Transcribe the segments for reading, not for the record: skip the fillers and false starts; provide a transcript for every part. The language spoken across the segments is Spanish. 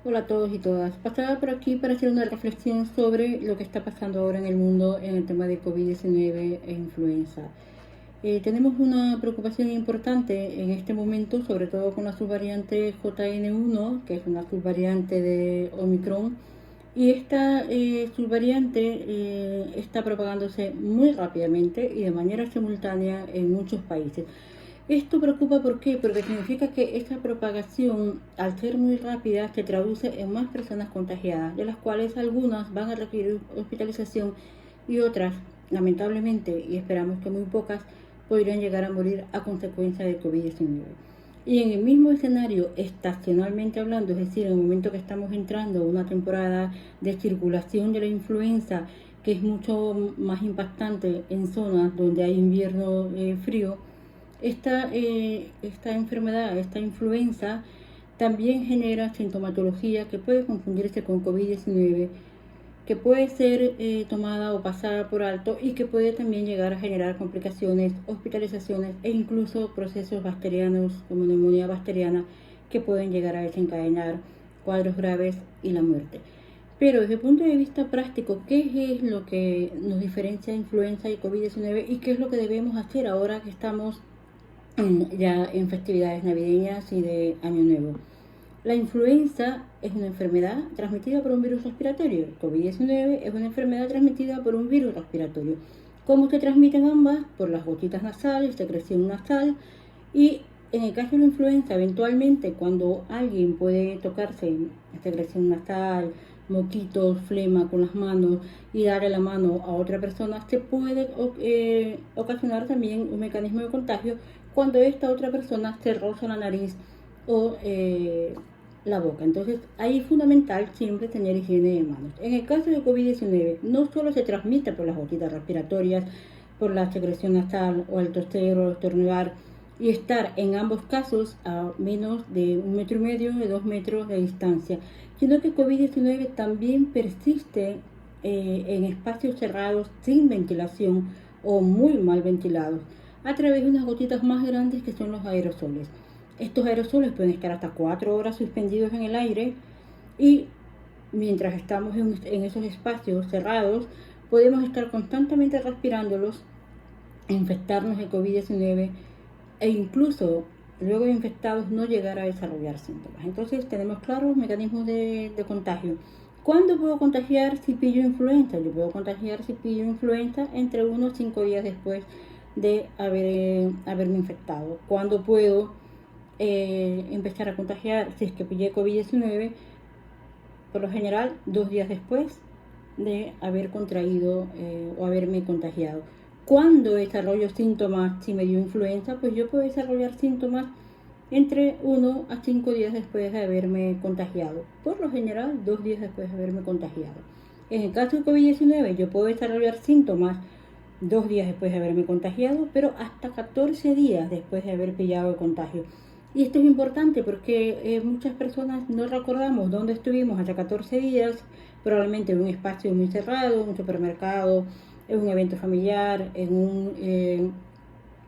Hola a todos y todas. Pasaba por aquí para hacer una reflexión sobre lo que está pasando ahora en el mundo en el tema de COVID-19 e influenza. Tenemos una preocupación importante en este momento, sobre todo con la subvariante JN1, que es una subvariante de Omicron, y esta subvariante está propagándose muy rápidamente y de manera simultánea en muchos países. Esto preocupa, ¿por qué? Porque significa que esta propagación, al ser muy rápida, se traduce en más personas contagiadas, de las cuales algunas van a requerir hospitalización y otras, lamentablemente, y esperamos que muy pocas, podrían llegar a morir a consecuencia de COVID-19. Y en el mismo escenario, estacionalmente hablando, es decir, en el momento que estamos entrando a una temporada de circulación de la influenza, que es mucho más impactante en zonas donde hay invierno frío, esta enfermedad, esta influenza, también genera sintomatología que puede confundirse con COVID-19, que puede ser tomada o pasada por alto y que puede también llegar a generar complicaciones, hospitalizaciones e incluso procesos bacterianos como neumonía bacteriana que pueden llegar a desencadenar cuadros graves y la muerte. Pero desde el punto de vista práctico, ¿qué es lo que nos diferencia influenza y COVID-19 y qué es lo que debemos hacer ahora que estamos ya en festividades navideñas y de Año Nuevo? La influenza es una enfermedad transmitida por un virus respiratorio. El COVID-19 es una enfermedad transmitida por un virus respiratorio. ¿Cómo se transmiten ambas? Por las gotitas nasales, secreción nasal. Y en el caso de la influenza, eventualmente cuando alguien puede tocarse secreción nasal, moquitos, flema con las manos y darle la mano a otra persona, se puede ocasionar también un mecanismo de contagio cuando esta otra persona se roza la nariz o la boca. Entonces, ahí es fundamental siempre tener higiene de manos. En el caso de COVID-19, no solo se transmite por las gotitas respiratorias, por la secreción nasal o el toser o estornudar, y estar en ambos casos a menos de 1,5 metros, de 2 metros de distancia, sino que COVID-19 también persiste en espacios cerrados sin ventilación o muy mal ventilados, a través de unas gotitas más grandes que son los aerosoles. Estos aerosoles pueden estar hasta 4 horas suspendidos en el aire y mientras estamos en esos espacios cerrados podemos estar constantemente respirándolos, infectarnos de COVID-19 e incluso luego de infectados no llegar a desarrollar síntomas. Entonces tenemos claros mecanismos de contagio. ¿Cuándo puedo contagiar si pillo influenza? Yo puedo contagiar si pillo influenza entre 1 o 5 días después de haberme infectado. ¿Cuándo puedo empezar a contagiar si es que pillé COVID-19? Por lo general 2 días después de haber contraído o haberme contagiado. ¿Cuándo desarrollo síntomas si me dio influenza? Pues yo puedo desarrollar síntomas entre 1 a 5 días después de haberme contagiado. Por lo general 2 días después de haberme contagiado. En el caso de COVID-19 yo puedo desarrollar síntomas 2 días después de haberme contagiado, pero hasta 14 días después de haber pillado el contagio. Y esto es importante porque muchas personas no recordamos dónde estuvimos hace 14 días, probablemente en un espacio muy cerrado, en un supermercado, en un evento familiar, en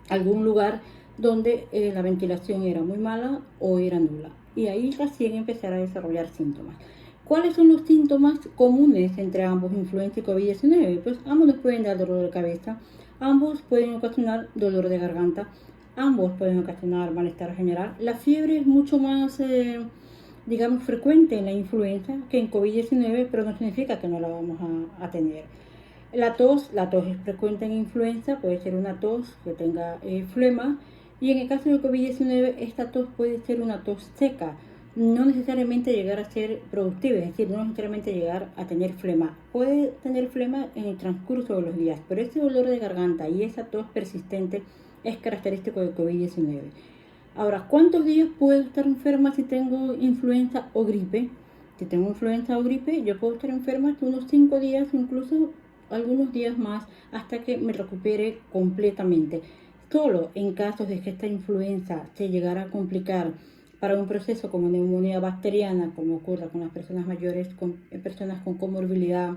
algún lugar donde la ventilación era muy mala o era nula. Y ahí recién empezar a desarrollar síntomas. ¿Cuáles son los síntomas comunes entre ambos, influenza y COVID-19? Pues ambos nos pueden dar dolor de cabeza, ambos pueden ocasionar dolor de garganta, ambos pueden ocasionar malestar general. La fiebre es mucho más, digamos, frecuente en la influenza que en COVID-19, pero no significa que no la vamos a tener. La tos es frecuente en influenza, puede ser una tos que tenga flema, y en el caso de COVID-19 esta tos puede ser una tos seca, no necesariamente llegar a ser productiva, es decir, no necesariamente llegar a tener flema. Puede tener flema en el transcurso de los días, pero ese dolor de garganta y esa tos persistente es característico de COVID-19. Ahora, ¿cuántos días puedo estar enferma si tengo influenza o gripe? Si tengo influenza o gripe, yo puedo estar enferma hasta unos 5 días, incluso algunos días más, hasta que me recupere completamente. Solo en casos de que esta influenza se llegara a complicar para un proceso como neumonía bacteriana, como ocurre con las personas mayores, con personas con comorbilidad,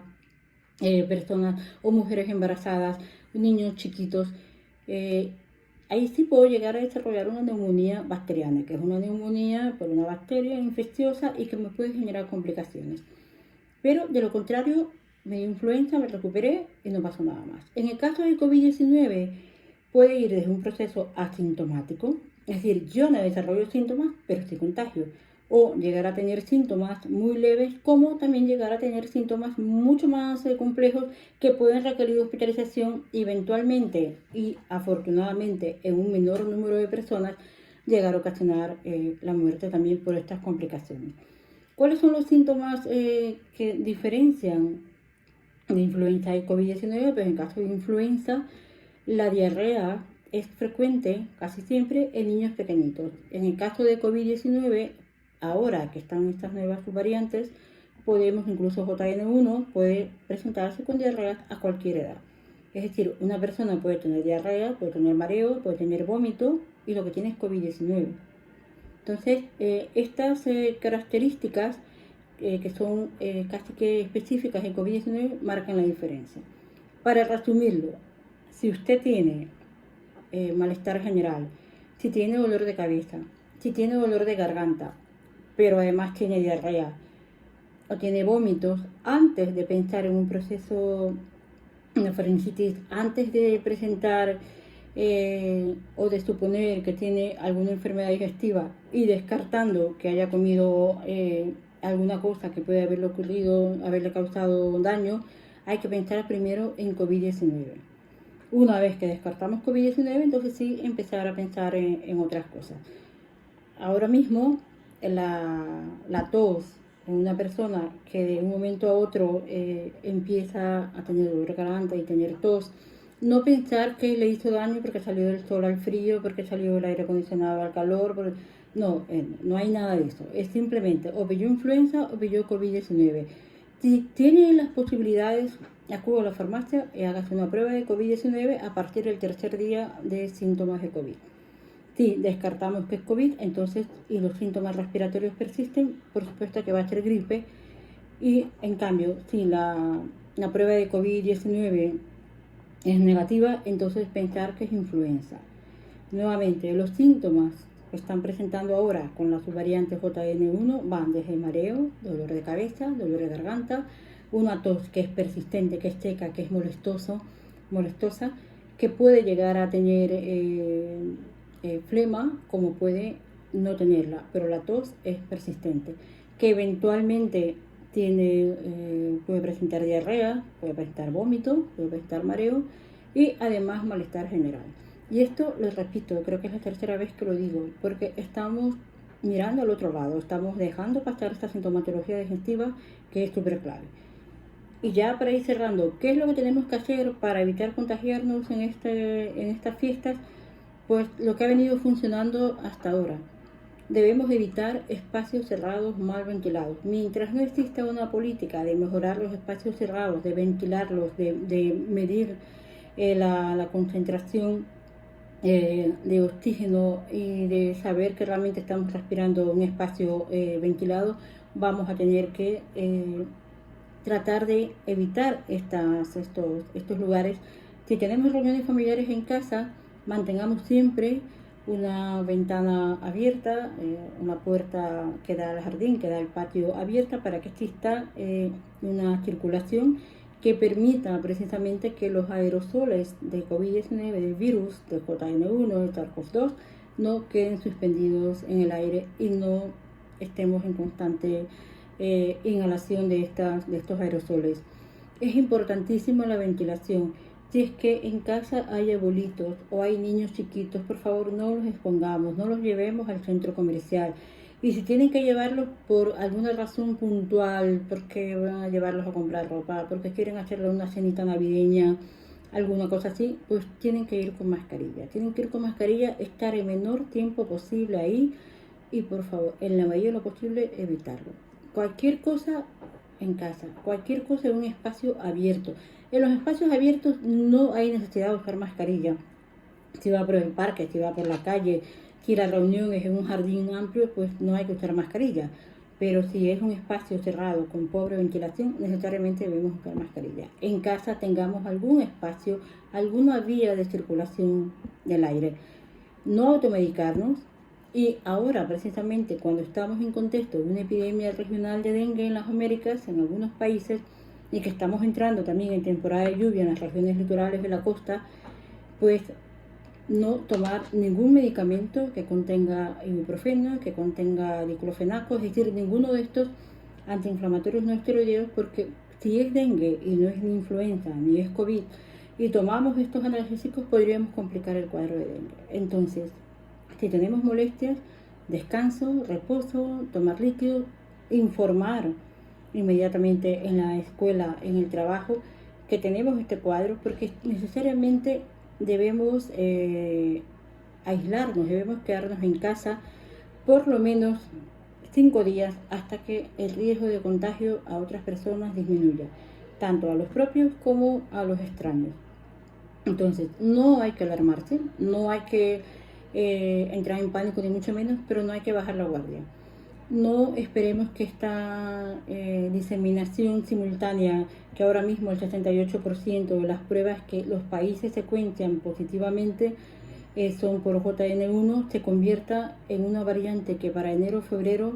personas o mujeres embarazadas, niños chiquitos, ahí sí puedo llegar a desarrollar una neumonía bacteriana, que es una neumonía por una bacteria infecciosa y que me puede generar complicaciones. Pero de lo contrario, me dio influenza, me recuperé y no pasó nada más. En el caso del COVID-19, puede ir desde un proceso asintomático, es decir, yo no desarrollo síntomas, pero sí contagio, o llegar a tener síntomas muy leves, como también llegar a tener síntomas mucho más complejos que pueden requerir hospitalización eventualmente y afortunadamente en un menor número de personas llegar a ocasionar la muerte también por estas complicaciones. ¿Cuáles son los síntomas que diferencian de influenza y COVID-19? Pues en caso de influenza, la diarrea es frecuente casi siempre en niños pequeñitos. En el caso de COVID-19, ahora que están estas nuevas subvariantes, podemos, incluso JN1 puede presentarse con diarrea a cualquier edad. Es decir, una persona puede tener diarrea, puede tener mareo, puede tener vómito y lo que tiene es COVID-19. Entonces, estas características que son casi que específicas de COVID-19 marcan la diferencia. Para resumirlo, si usted tiene malestar general, si tiene dolor de cabeza, si tiene dolor de garganta, pero además tiene diarrea o tiene vómitos, antes de pensar en un proceso de faringitis, antes de presentar o de suponer que tiene alguna enfermedad digestiva y descartando que haya comido alguna cosa que puede haberle ocurrido, haberle causado daño, hay que pensar primero en COVID-19. Una vez que descartamos COVID-19, entonces sí empezar a pensar en otras cosas. Ahora mismo, la tos en una persona que de un momento a otro empieza a tener dolor de garganta y tener tos, no pensar que le hizo daño porque salió del sol al frío, porque salió del aire acondicionado al calor. No, no hay nada de eso. Es simplemente o pilló influenza o pilló COVID-19. Si tiene las posibilidades, acuda a la farmacia y hágase una prueba de COVID-19 a partir del tercer día de síntomas de COVID. Si descartamos que es COVID, entonces, y los síntomas respiratorios persisten, por supuesto que va a ser gripe. Y en cambio, si la prueba de COVID-19 es negativa, entonces pensar que es influenza. Nuevamente, los síntomas que están presentando ahora con la subvariante JN1 van desde mareo, dolor de cabeza, dolor de garganta, una tos que es persistente, que es seca, que es molestosa, que puede llegar a tener flema, como puede no tenerla, pero la tos es persistente, que eventualmente puede presentar diarrea, puede presentar vómito, puede presentar mareo y además malestar general. Y esto, les repito, creo que es la tercera vez que lo digo, porque estamos mirando al otro lado, estamos dejando pasar esta sintomatología digestiva que es súper clave. Y ya para ir cerrando, ¿qué es lo que tenemos que hacer para evitar contagiarnos en estas fiestas? Pues lo que ha venido funcionando hasta ahora. Debemos evitar espacios cerrados mal ventilados. Mientras no exista una política de mejorar los espacios cerrados, de ventilarlos, de medir la concentración de oxígeno y de saber que realmente estamos respirando un espacio ventilado, vamos a tener que tratar de evitar estos lugares. Si tenemos reuniones familiares en casa, mantengamos siempre una ventana abierta, una puerta que da al jardín, que da al patio abierta, para que exista una circulación que permita precisamente que los aerosoles de COVID-19, del virus, de JN1, de SARS-CoV-2, no queden suspendidos en el aire y no estemos en constante inhalación de estos aerosoles. Es importantísima la ventilación. Si es que en casa hay abuelitos o hay niños chiquitos, por favor no los expongamos, no los llevemos al centro comercial. Y si tienen que llevarlos por alguna razón puntual, porque van a llevarlos a comprar ropa, porque quieren hacerle una cenita navideña, alguna cosa así, pues tienen que ir con mascarilla. Tienen que ir con mascarilla, estar el menor tiempo posible ahí y por favor, en la medida de lo posible, evitarlo. Cualquier cosa en casa, cualquier cosa en un espacio abierto. En los espacios abiertos no hay necesidad de usar mascarilla. Si va por el parque, si va por la calle, si la reunión es en un jardín amplio, pues no hay que usar mascarilla. Pero si es un espacio cerrado con pobre ventilación, necesariamente debemos usar mascarilla. En casa tengamos algún espacio, alguna vía de circulación del aire. no automedicarnos. Y ahora, precisamente, cuando estamos en contexto de una epidemia regional de dengue en las Américas, en algunos países, y que estamos entrando también en temporada de lluvia en las regiones litorales de la costa, pues no tomar ningún medicamento que contenga ibuprofeno, que contenga diclofenaco, es decir, ninguno de estos antiinflamatorios no esteroideos, porque si es dengue y no es ni influenza ni es COVID y tomamos estos analgésicos, podríamos complicar el cuadro de dengue. Entonces, si tenemos molestias, descanso, reposo, tomar líquido, informar inmediatamente en la escuela, en el trabajo, que tenemos este cuadro, porque necesariamente debemos aislarnos, debemos quedarnos en casa por lo menos 5 días hasta que el riesgo de contagio a otras personas disminuya, tanto a los propios como a los extraños. Entonces, no hay que alarmarse, no hay que entrar en pánico ni mucho menos, pero no hay que bajar la guardia. No esperemos que esta diseminación simultánea, que ahora mismo el 68% de las pruebas que los países secuencian positivamente son por JN1, se convierta en una variante que para enero o febrero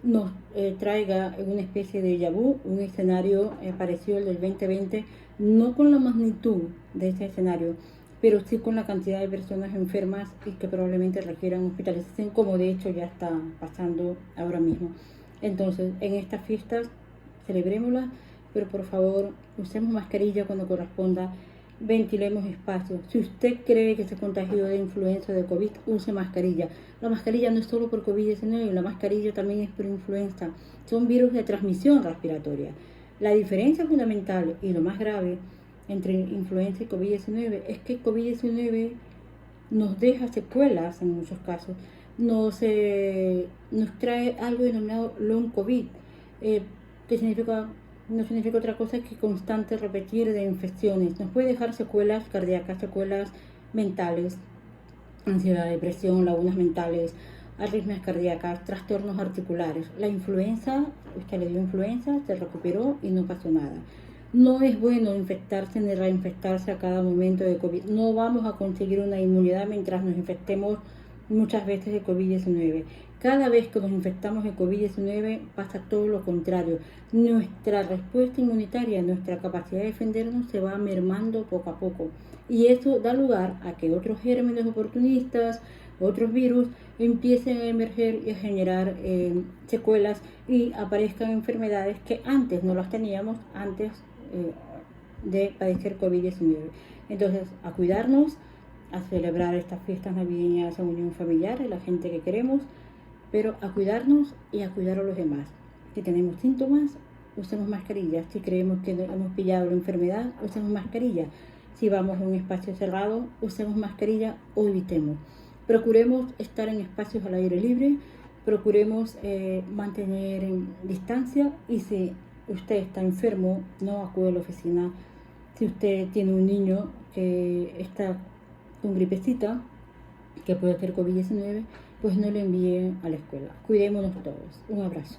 nos traiga una especie de déjà vu, un escenario parecido al del 2020, no con la magnitud de ese escenario, pero sí con la cantidad de personas enfermas y que probablemente requieran hospitalización, como de hecho ya está pasando ahora mismo. Entonces, en estas fiestas, celebrémoslas, pero por favor, usemos mascarilla cuando corresponda, ventilemos espacios. Si usted cree que se contagió de influenza o de COVID, use mascarilla. La mascarilla no es solo por COVID-19, la mascarilla también es por influenza. Son virus de transmisión respiratoria. La diferencia fundamental y lo más grave entre influenza y COVID-19 es que COVID-19 nos deja secuelas en muchos casos, nos trae algo denominado long COVID, que significa, no significa otra cosa que constante repetir de infecciones. Nos puede dejar secuelas cardíacas, secuelas mentales, ansiedad, depresión, lagunas mentales, arritmias cardíacas, trastornos articulares. La influenza, usted le dio influenza, se recuperó y no pasó nada. No es bueno infectarse ni reinfectarse a cada momento de COVID. No vamos a conseguir una inmunidad mientras nos infectemos muchas veces de COVID-19. Cada vez que nos infectamos de COVID-19 pasa todo lo contrario. Nuestra respuesta inmunitaria, nuestra capacidad de defendernos se va mermando poco a poco. Y eso da lugar a que otros gérmenes oportunistas, otros virus, empiecen a emerger y a generar secuelas y aparezcan enfermedades que antes no las teníamos, antes de padecer COVID-19. Entonces, a cuidarnos, a celebrar estas fiestas navideñas en unión familiar, la gente que queremos, pero a cuidarnos y a cuidar a los demás. Si tenemos síntomas, usemos mascarilla. Si creemos que hemos pillado la enfermedad, usemos mascarilla. Si vamos a un espacio cerrado, usemos mascarilla o evitemos. Procuremos estar en espacios al aire libre, procuremos mantener distancia, y si usted está enfermo, no acude a la oficina. Si usted tiene un niño que está con gripecita, que puede ser COVID-19, pues no lo envíe a la escuela. Cuidémonos todos. Un abrazo.